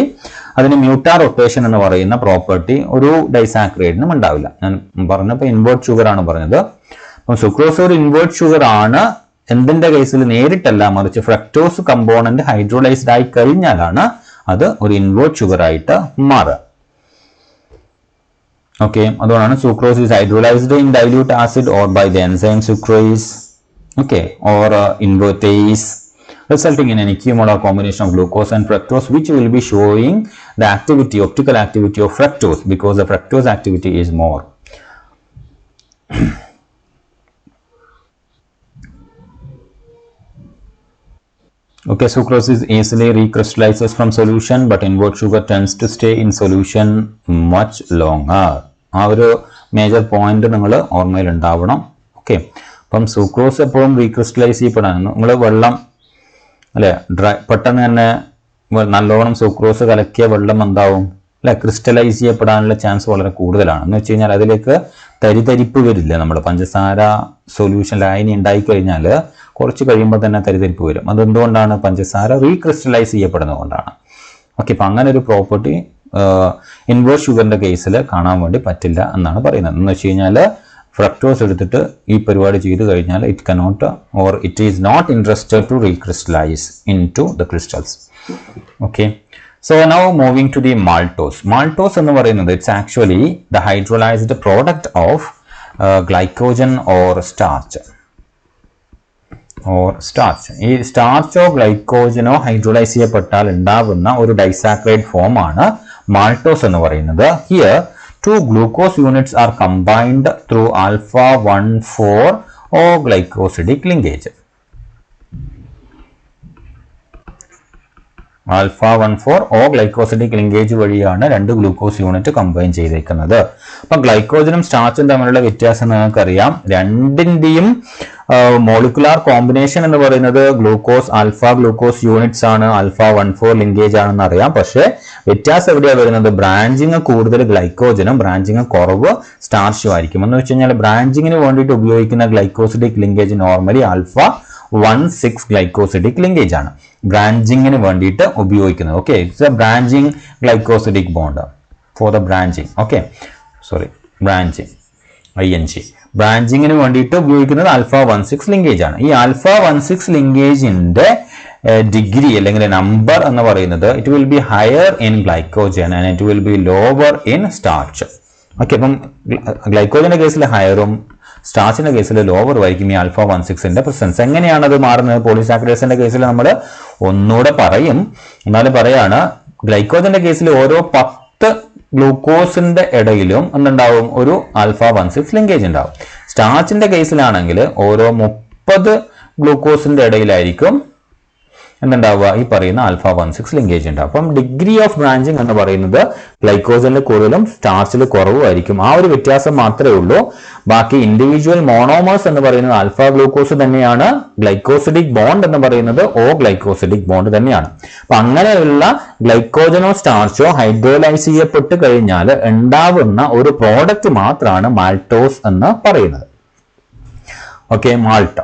അതിന് മ്യൂട്ടാ റൊട്ടേഷൻ എന്ന് പറയുന്ന പ്രോപ്പർട്ടി ഒരു ഡൈസാക്രൈഡിനും ഉണ്ടാവില്ല. ഞാൻ പറഞ്ഞപ്പോൾ ഇൻവേർട്ട് ഷുഗർ ആണ് പറഞ്ഞത്. അപ്പം സുക്രോസ് ഒരു ഇൻവേർട്ട് ഷുഗർ ആണ്. എന്തിന്റെ കേസിൽ? നേരിട്ടല്ല, മറിച്ച് ഫ്രക്ടോസ് കമ്പോണന്റ് ഹൈഡ്രോലൈസ്ഡ് ആയി കഴിഞ്ഞാലാണ് അത് ഒരു ഇൻവേർട്ട് ഷുഗർ ആയിട്ട് മാറുക. ഓക്കെ, അതുകൊണ്ടാണ് sucrose is hydrolysed in dilute acid or by the enzyme sucrase, okay, or invertase, resulting in an equimolar combination of glucose and fructose, which will be showing the activity, optical activity of fructose, because the fructose activity is more. Okay, sucrose is easily recrystallizes from solution, but invert sugar tends to stay in solution much longer. ആ ഒരു മേജർ പോയിന്റ് നിങ്ങൾ ഓർമ്മയിൽ ഉണ്ടാവണം. ഓക്കെ, അപ്പം സുക്രോസ് എപ്പോഴും റീക്രിസ്റ്റലൈസ് ചെയ്യപ്പെടാൻ നിങ്ങൾ വെള്ളം അല്ലെ പെട്ടെന്ന് തന്നെ നല്ലോണം സുക്രോസ് കലക്കിയ വെള്ളം എന്താവും അല്ലെ, ക്രിസ്റ്റലൈസ് ചെയ്യപ്പെടാനുള്ള ചാൻസ് വളരെ കൂടുതലാണ്. എന്ന് വെച്ച് കഴിഞ്ഞാൽ അതിലേക്ക് തരിതരിപ്പ് വരില്ല. നമ്മൾ പഞ്ചസാര സൊല്യൂഷൻ ലായനി ഉണ്ടായി കഴിഞ്ഞാൽ കുറച്ച് കഴിയുമ്പോൾ തന്നെ തരിതരിപ്പ് വരും. അതെന്തുകൊണ്ടാണ്? പഞ്ചസാര റീക്രിസ്റ്റലൈസ് ചെയ്യപ്പെടുന്നത് കൊണ്ടാണ്. ഓക്കെ, അപ്പം അങ്ങനെ ഒരു പ്രോപ്പർട്ടി ഇൻവേർട്ട് ഷുഗറിന്റെ കേസിൽ കാണാൻ വേണ്ടി പറ്റില്ല എന്നാണ് പറയുന്നത്. എന്ന് വെച്ച് കഴിഞ്ഞാൽ ഫ്രക്ടോസ് എടുത്തിട്ട് ഈ പരിപാടി ചെയ്തു കഴിഞ്ഞാൽ it cannot or it is not interested to recrystallise into the crystals. Okay, so now moving to the maltose. Maltose എന്ന് പറയുന്നത് it's actually the hydrolysed product of glycogen or starch. ഈ സ്റ്റാർച്ചോ ഗ്ലൈക്കോജനോ ഹൈഡ്രോലൈസ് ചെയ്യപ്പെട്ടാൽ ഉണ്ടാകുന്ന ഒരു ഡൈസാക്രൈഡ് ഫോം ആണ് മാൾട്ടോസ് എന്ന് പറയുന്നത്. Here two glucose units are combined through alpha 1,4 O-glycosidic linkage. Alpha 1,4 O-glycosidic linkage വഴിയാണ് രണ്ട് ഗ്ലൂക്കോസ് യൂണിറ്റ് കമ്പൈൻ ചെയ്തേക്കുന്നത്. അപ്പൊ ഗ്ലൈക്കോജനും സ്റ്റാർച്ചും തമ്മിലുള്ള വ്യത്യാസം നിങ്ങൾക്കറിയാം. രണ്ടിന്റെയും മോളിക്കുലാർ കോമ്പിനേഷൻ എന്ന് പറയുന്നത് ഗ്ലൂക്കോസ് ആൽഫ ഗ്ലൂക്കോസ് യൂണിറ്റ്സ് ആണ്, ആൽഫ 1,4 ലിങ്കേജ് ആണെന്ന് അറിയാം. പക്ഷെ വ്യത്യാസം എവിടെയാണ് വരുന്നത്? ബ്രാഞ്ചിങ് കൂടുതൽ ഗ്ലൈക്കോജനും ബ്രാഞ്ചിങ് കുറവ് സ്റ്റാർച്ചും ആയിരിക്കും. എന്ന് വെച്ച് കഴിഞ്ഞാൽ ബ്രാഞ്ചിങ്ങിന് വേണ്ടിയിട്ട് ഉപയോഗിക്കുന്ന glycosidic linkage normally alpha 1,6 glycosidic linkage ആണ് ബ്രാഞ്ചിങ്ങിന് വേണ്ടിയിട്ട് ഉപയോഗിക്കുന്നത്. Okay, it's A branching glycosidic bond for the branching. Okay, sorry, branching ING ബ്രാഞ്ചിങ്ങിന് വേണ്ടിയിട്ട് ഉപയോഗിക്കുന്നത് α16 ലിങ്കേജ് ആണ്. ഈ α16 ലിങ്കേജിന്റെ ഡിഗ്രി അല്ലെങ്കിൽ നമ്പർ എന്ന് പറയുന്നത് it will be higher in glycogen and it will be lower in starch. Okay, അപ്പം ഗ്ലൈക്കോജന്റെ കേസിൽ ഹയറും സ്റ്റാർച്ചിന്റെ കേസിൽ ലോവറും ആയിരിക്കും ഈ α16ന്റെ പ്രസൻസ്. എങ്ങനെയാണ് അത് മാറുന്നത്? പോളിസാക്കറൈഡ്സിന്റെ കേസിൽ നമ്മൾ ഒന്നുകൂടെ പറയും, എന്നാലും പറയാണ്, ഗ്ലൈക്കോജന്റെ കേസിൽ ഓരോ 10 ഗ്ലൂക്കോസിന്റെ ഇടയിലും എന്തുണ്ടാവും? ഒരു α16 ലിങ്കേജ് ഉണ്ടാവും. സ്റ്റാർച്ചിന്റെ കേസിലാണെങ്കിൽ ഓരോ 30 ഗ്ലൂക്കോസിന്റെ ഇടയിലായിരിക്കും എന്തുണ്ടാവുക? ഈ പറയുന്ന α16 ലിങ്കേജ് ഉണ്ടാവും. അപ്പം ഡിഗ്രി ഓഫ് ബ്രാഞ്ചിങ് എന്ന് പറയുന്നത് ഗ്ലൈക്കോജനിൽ കൂടുതലും സ്റ്റാർച്ചിൽ കുറവുമായിരിക്കും. ആ ഒരു വ്യത്യാസം മാത്രമേ ഉള്ളൂ. ബാക്കി ഇൻഡിവിജ്വൽ മോണോമേഴ്സ് എന്ന് പറയുന്നത് ആൽഫ ഗ്ലൂക്കോസ് തന്നെയാണ്. ഗ്ലൈക്കോസിഡിക് ബോണ്ട് എന്ന് പറയുന്നത് O ഗ്ലൈക്കോസിഡിക് ബോണ്ട് തന്നെയാണ്. അപ്പൊ അങ്ങനെയുള്ള ഗ്ലൈക്കോജനോ സ്റ്റാർച്ചോ ഹൈഡ്രോലൈസ് ചെയ്യപ്പെട്ട് കഴിഞ്ഞാൽ ഉണ്ടാവുന്ന ഒരു പ്രോഡക്റ്റ് മാത്രമാണ് മാൾട്ടോസ് എന്ന് പറയുന്നത്. Okay, Malta.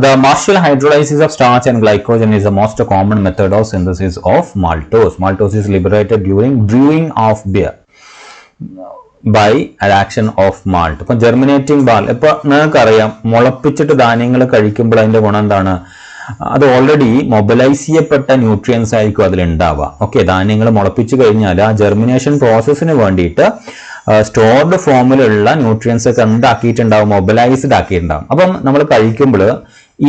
The partial hydrolysis of starch and glycogen is the most common method of synthesis of maltose. Maltose is liberated during brewing of beer by adduction of malt. ഇപ്പൊ ജെർമിനേറ്റിംഗ് ബാൾ, ഇപ്പൊ നിങ്ങൾക്കറിയാം, മുളപ്പിച്ചിട്ട് ധാന്യങ്ങൾ കഴിക്കുമ്പോൾ അതിന്റെ ഗുണം എന്താണ്? അത് ഓൾറെഡി മൊബിലൈസ് ചെയ്യപ്പെട്ട ന്യൂട്രിയൻസ് ആയിരിക്കും അതിലുണ്ടാവുക. ഓക്കെ, ധാന്യങ്ങൾ മുളപ്പിച്ചു കഴിഞ്ഞാൽ ആ ജെർമിനേഷൻ പ്രോസസ്സിന് വേണ്ടിയിട്ട് സ്റ്റോർഡ് ഫോമിലുള്ള ന്യൂട്രിയൻസ് ഒക്കെ എന്താക്കിയിട്ടുണ്ടാവും? മൊബിലൈസ്ഡ് ആക്കിയിട്ടുണ്ടാവും. അപ്പം നമ്മൾ കഴിക്കുമ്പോൾ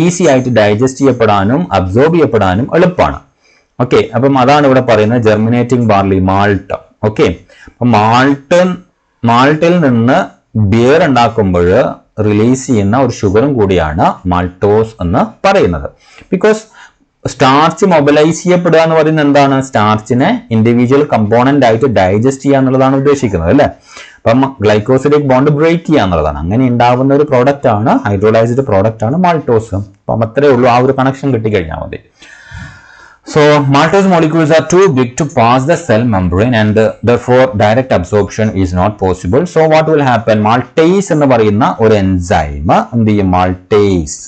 ഈസി ആയിട്ട് ഡൈജസ്റ്റ് ചെയ്യപ്പെടാനും അബ്സോർബ് ചെയ്യപ്പെടാനും എളുപ്പമാണ്. ഓക്കെ, അപ്പം അതാണ് ഇവിടെ പറയുന്നത് ജെർമിനേറ്റിംഗ് ബാർലി, മാൾട്ട്. ഓക്കെ, അപ്പം മാൾട്ടിൽ നിന്ന് ബിയർ ഉണ്ടാക്കുമ്പോൾ റിലീസ് ചെയ്യുന്ന ഒരു ഷുഗറും കൂടിയാണ് മാൾട്ടോസ് എന്ന് പറയുന്നത്. ബിക്കോസ് സ്റ്റാർച്ച് മൊബിലൈസ് ചെയ്യപ്പെടുക എന്ന് പറയുന്നത് എന്താണ്? സ്റ്റാർച്ചിനെ ഇൻഡിവിജ്വൽ കമ്പോണന്റ് ആയിട്ട് ഡൈജസ്റ്റ് ചെയ്യുക എന്നുള്ളതാണ് ഉദ്ദേശിക്കുന്നത്, അല്ലെ? അപ്പം ഗ്ലൈക്കോസിഡിക് ബോണ്ട് ബ്രേക്ക് ചെയ്യുക എന്നുള്ളതാണ്. അങ്ങനെ ഉണ്ടാവുന്ന ഒരു പ്രോഡക്റ്റ് ആണ്, ഹൈഡ്രോലൈസ്ഡ് പ്രോഡക്റ്റ് ആണ് മാൾട്ടോസ്. അപ്പം അത്രേ ഉള്ളൂ, ആ ഒരു കണക്ഷൻ കിട്ടിക്കഴിഞ്ഞാൽ മതി. So maltose molecules are too big to pass the cell membrane and therefore direct absorption is not possible. So what will happen? Maltase എന്ന് പറയുന്ന ഒരു എൻസൈം എന്ത് ചെയ്യും? മാൾട്ടേസ്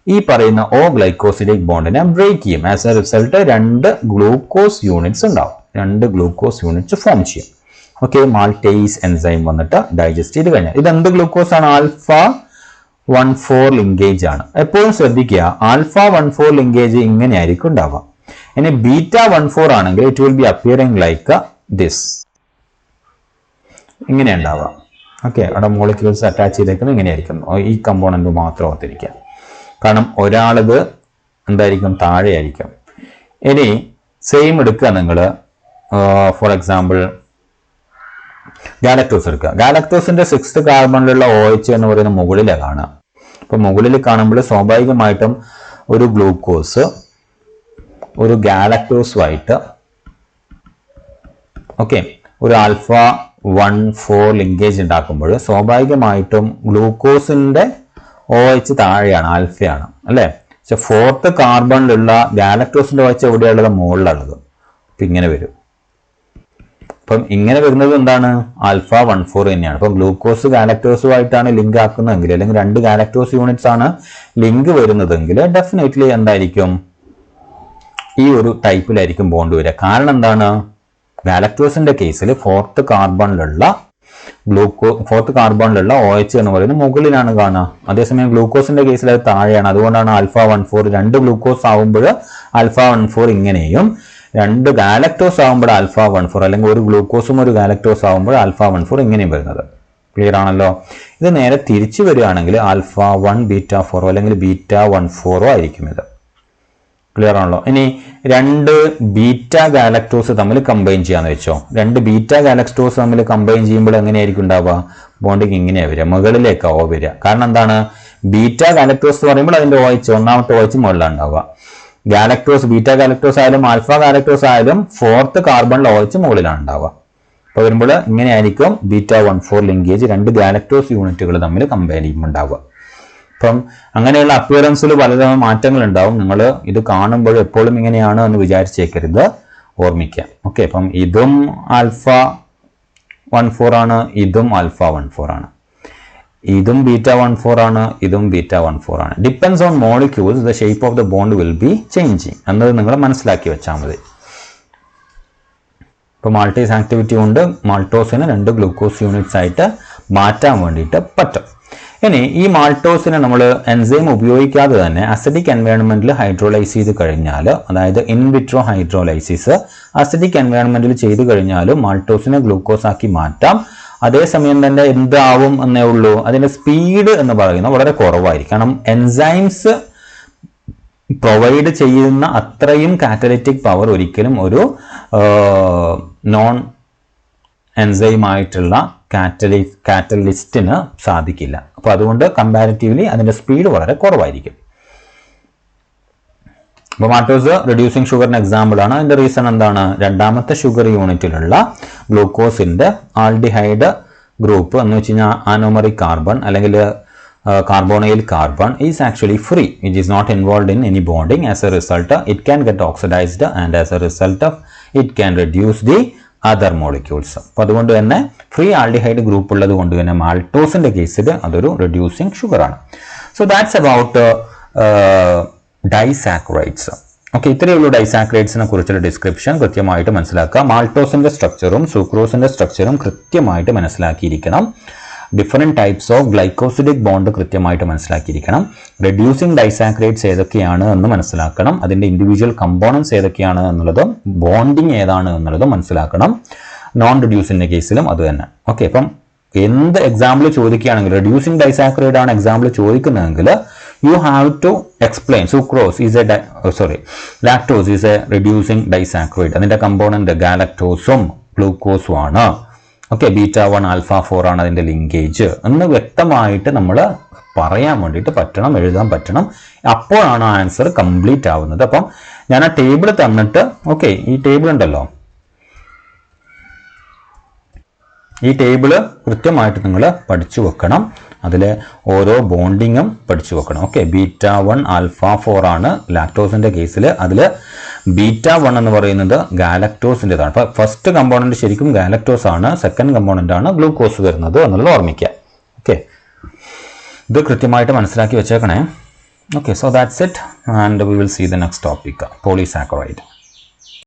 ഈ പറയുന്ന O ഗ്ലൈക്കോസിഡിക് ബോണ്ടിനെ ബ്രേക്ക് ചെയ്യും. As a result 2 glucose units ഉണ്ടാവും, 2 ഗ്ലൂക്കോസ് യൂണിറ്റ്സ് ഫോം ചെയ്യും. ഓക്കെ, മാൾട്ടേസ് എൻസൈം വന്നിട്ട് ഡൈജസ്റ്റ് ചെയ്ത് കഴിഞ്ഞാൽ ഇത് എന്ത് ഗ്ലൂക്കോസ് ആണ്? α14 ലിങ്കേജ് ആണ്. എപ്പോഴും ശ്രദ്ധിക്കുക, α14 ലിങ്കേജ് ഇങ്ങനെയായിരിക്കും ഉണ്ടാവുക. ഇനി β14 ആണെങ്കിൽ it will be appearing like this, ഇങ്ങനെ ഉണ്ടാവുക. ഓക്കെ, അവിടെ മോളിക്യൂൾസ് അറ്റാച്ച് ചെയ്തേക്കുന്നത് ഇങ്ങനെയായിരിക്കും. ഈ കമ്പോണന്റ് മാത്രം ഓർത്തിരിക്കുക, കാരണം ഒരാളത് എന്തായിരിക്കും? താഴെയായിരിക്കും. ഇനി സെയിം എടുക്കുക നിങ്ങൾ, ഫോർ എക്സാമ്പിൾ ഗാലക്ടോസ് എടുക്കുക. ഗാലക്ടോസിന്റെ 6th കാർബണിലുള്ള OH എന്ന് പറയുന്ന മുകളിലാണ് കാണുക. അപ്പൊ മുകളിൽ കാണുമ്പോൾ സ്വാഭാവികമായിട്ടും ഒരു ഗ്ലൂക്കോസ് ഒരു ഗാലക്ടോസുമായിട്ട് ഓക്കെ ഒരു α14 ലിങ്കേജ് ഉണ്ടാക്കുമ്പോൾ സ്വാഭാവികമായിട്ടും ഗ്ലൂക്കോസിന്റെ OH താഴെയാണ്, ആൽഫയാണ്, അല്ലെ? പക്ഷെ 4th കാർബണിലുള്ള ഗാലക്ടോസിന്റെ OH എവിടെയുള്ളത്? മുകളിലുള്ളത്. അപ്പൊ ഇങ്ങനെ വരും. അപ്പം ഇങ്ങനെ വരുന്നത് എന്താണ്? α14 തന്നെയാണ്. അപ്പം ഗ്ലൂക്കോസ് ഗാലക്ടോസുമായിട്ടാണ് ലിങ്ക് ആക്കുന്നതെങ്കിൽ, അല്ലെങ്കിൽ 2 ഗാലക്ടോസ് യൂണിറ്റ്സ് ആണ് ലിങ്ക് വരുന്നതെങ്കിൽ ഡെഫിനറ്റ്ലി എന്തായിരിക്കും? ഈ ഒരു ടൈപ്പിലായിരിക്കും ബോണ്ട് വരിക. കാരണം എന്താണ്? ഗാലക്ടോസിന്റെ കേസിൽ 4th കാർബണിലുള്ള OH എന്ന് പറയുന്നത് മുകളിലാണ് കാണുക. അതേസമയം ഗ്ലൂക്കോസിന്റെ കേസിൽ അത് താഴെയാണ്. അതുകൊണ്ടാണ് α14 2 ഗ്ലൂക്കോസ് ആവുമ്പോൾ α14 ഇങ്ങനെയും 2 ഗാലക്ടോസ് ആകുമ്പോൾ α14, അല്ലെങ്കിൽ ഒരു ഗ്ലൂക്കോസും ഒരു ഗാലക്ടോസ് ആകുമ്പോൾ α14 ഇങ്ങനെയും വരുന്നത്. ക്ലിയർ ആണല്ലോ? ഇത് നേരെ തിരിച്ചു വരികയാണെങ്കിൽ α1 β4 അല്ലെങ്കിൽ β14 ആയിരിക്കും ഇത്. ക്ലിയർ ആണല്ലോ? ഇനി 2 ബീറ്റ ഗാലക്ടോസ് തമ്മിൽ കമ്പൈൻ ചെയ്യാന്ന് വെച്ചോ. 2 ബീറ്റ ഗാലക്ടോസ് തമ്മിൽ കമ്പൈൻ ചെയ്യുമ്പോൾ എങ്ങനെയായിരിക്കും ഉണ്ടാവുക? ബോണ്ടിങ് ഇങ്ങനെയാ വരിക, മുകളിലേക്കാവോ വരിക. കാരണം എന്താണ്? ബീറ്റ ഗാലക്ടോസ് എന്ന് പറയുമ്പോൾ അതിന്റെ OH, ഒന്നാമത്തെ OH മുകളിലാണ് ഉണ്ടാവുക. ഗാലക്ടോസ്, ബീറ്റ ഗാലക്ടോസ് ആയാലും ആൽഫ ഗാലക്ടോസ് ആയാലും 4th കാർബണിൽ OH മുകളിലാണ് ഉണ്ടാവുക. അപ്പൊ വരുമ്പോൾ ഇങ്ങനെയായിരിക്കും β14 ലിങ്കേജ് 2 ഗാലക്ടോസ് യൂണിറ്റുകൾ തമ്മിൽ കമ്പൈൻ ചെയ്യുമ്പോൾ ഉണ്ടാവുക. അപ്പം അങ്ങനെയുള്ള അപ്പിയറൻസിൽ പലതരം മാറ്റങ്ങൾ ഉണ്ടാവും. നിങ്ങൾ ഇത് കാണുമ്പോൾ എപ്പോഴും ഇങ്ങനെയാണ് എന്ന് വിചാരിച്ചേക്കരുത്, ഓർമ്മിക്കാം. ഓക്കെ, അപ്പം ഇതും α14 ആണ്, ഇതും α14 ആണ്. ഇതും β14 ആണ്, ഇതും β14 ആണ്. Depends on molecules the shape of the bond will be changing എന്നത് നിങ്ങൾ മനസ്സിലാക്കി വെച്ചാൽ മതി. ഇപ്പോൾ മാൾട്ടേസ് ആക്ടിവിറ്റി കൊണ്ട് മാൾട്ടോസിനെ 2 ഗ്ലൂക്കോസ് യൂണിറ്റ്സ് ആയിട്ട് മാറ്റാൻ വേണ്ടിയിട്ട് പറ്റും. ഇനി ഈ മാൾട്ടോസിനെ നമ്മൾ എൻസൈം ഉപയോഗിക്കാതെ തന്നെ അസിഡിക് എൻവയോൺമെന്റിൽ ഹൈഡ്രോലൈസ് ചെയ്ത് കഴിഞ്ഞാൽ, അതായത് ഇൻ വിട്രോ ഹൈഡ്രോലൈസിസ് അസിഡിക് എൻവയോൺമെന്റിൽ ചെയ്ത് കഴിഞ്ഞാൽ മാൾട്ടോസിനെ ഗ്ലൂക്കോസ് ആക്കി മാറ്റാം. അതേസമയം തന്നെ എന്താവും എന്നേ ഉള്ളൂ, അതിന്റെ സ്പീഡ് എന്ന് പറയുന്നത് വളരെ കുറവായിരിക്കും. കാരണം എൻസൈംസ് പ്രൊവൈഡ് ചെയ്യുന്ന അത്രയും കാറ്റലിറ്റിക് പവർ ഒരിക്കലും ഒരു നോൺ എൻസൈം ആയിട്ടുള്ള കാറ്റലിസ്റ്റിന് സാധിക്കില്ല. അപ്പോൾ അതുകൊണ്ട് കമ്പാരിറ്റീവ്ലി അതിന്റെ സ്പീഡ് വളരെ കുറവായിരിക്കും. അപ്പോൾ മാൾട്ടോസ് റെഡ്യൂസിങ് ഷുഗറിന് എക്സാമ്പിൾ ആണ്. അതിന്റെ റീസൺ എന്താണ്? രണ്ടാമത്തെ ഷുഗർ യൂണിറ്റിലുള്ള ഗ്ലൂക്കോസിന്റെ ആൽഡിഹൈഡ് ഗ്രൂപ്പ് എന്ന് വെച്ച് കഴിഞ്ഞാൽ ആനോമറിക് കാർബൺ അല്ലെങ്കിൽ carbonyl carbon is actually free, which is not involved in any bonding. As a result, it can get oxidized, and as a result of it can reduce the other molecules. അപ്പോൾ അതുകൊണ്ട് തന്നെ ഫ്രീ ആൽഡിഹൈഡ് ഗ്രൂപ്പ് ഉള്ളത് കൊണ്ട് തന്നെ മാൾട്ടോസിന്റെ കേസിൽ അതൊരു റെഡ്യൂസിങ് ഷുഗർ ആണ്. So that's about disaccharides. Okay, ഇത്രയേ ഉള്ളൂ ഡൈസാക്കറൈഡ്സിനെ കുറിച്ചുള്ള ഡിസ്ക്രിപ്ഷൻ. കൃത്യമായിട്ട് മനസ്സിലാക്കുക. മാൾട്ടോസിന്റെ സ്ട്രക്ചറും സൂക്രോസിന്റെ സ്ട്രക്ചറും കൃത്യമായിട്ട് മനസ്സിലാക്കിയിരിക്കണം. Different types of glycosidic bond കൃത്യമായിട്ട് മനസ്സിലാക്കിയിരിക്കണം. റെഡ്യൂസിങ് ഡൈസാക്കറൈഡ്സ് ഏതൊക്കെയാണ് എന്ന് മനസ്സിലാക്കണം. അതിൻ്റെ ഇൻഡിവിജ്വൽ കമ്പോണൻസ് ഏതൊക്കെയാണ് എന്നുള്ളതും ബോണ്ടിങ് ഏതാണ് എന്നുള്ളതും മനസ്സിലാക്കണം. നോൺ റെഡ്യൂസിൻ്റെ കേസിലും അത് തന്നെ. ഓക്കെ, അപ്പം എന്ത് എക്സാമ്പിൾ ചോദിക്കുകയാണെങ്കിൽ റെഡ്യൂസിങ് ഡൈസാക്കറൈഡ് ആണ് example ചോദിക്കുന്നതെങ്കിൽ you have to explain sucrose is a lactose is a reducing disaccharide. അതിൻ്റെ കമ്പോണന്റ് ഗാലക്ടോസും ഗ്ലൂക്കോസും ആണ്. ഓക്കെ, β1 α4 ആണ് അതിൻ്റെ ലിങ്കേജ് എന്ന് വ്യക്തമായിട്ട് നമ്മൾ പറയാൻ വേണ്ടിയിട്ട് പറ്റണം, എഴുതാൻ പറ്റണം. അപ്പോഴാണ് ആൻസർ കംപ്ലീറ്റ് ആവുന്നത്. അപ്പം ഞാൻ ആ ടേബിൾ തന്നിട്ട്, ഓക്കെ, ഈ ടേബിൾ ഉണ്ടല്ലോ, ഈ ടേബിള് കൃത്യമായിട്ട് നിങ്ങൾ പഠിച്ചു വെക്കണം. അതിൽ ഓരോ ബോണ്ടിങ്ങും പഠിച്ചു വെക്കണം. ഓക്കെ, β1 α4 ആണ് ലാക്ടോസിന്റെ കേസിൽ. അതിൽ β1 എന്ന് പറയുന്നത് ഗാലക്ടോസിൻ്റെതാണ്. അപ്പോൾ ഫസ്റ്റ് കമ്പോണന്റ് ശരിക്കും ഗാലക്ടോസ് ആണ്, സെക്കൻഡ് കമ്പോണന്റ് ആണ് ഗ്ലൂക്കോസ് വരുന്നത് എന്നുള്ളത് ഓർമ്മിക്കുക. ഓക്കെ, ഇത് കൃത്യമായിട്ട് മനസ്സിലാക്കി വെച്ചേക്കണേ. Okay, so that's it and we will see the next topic, polysaccharide.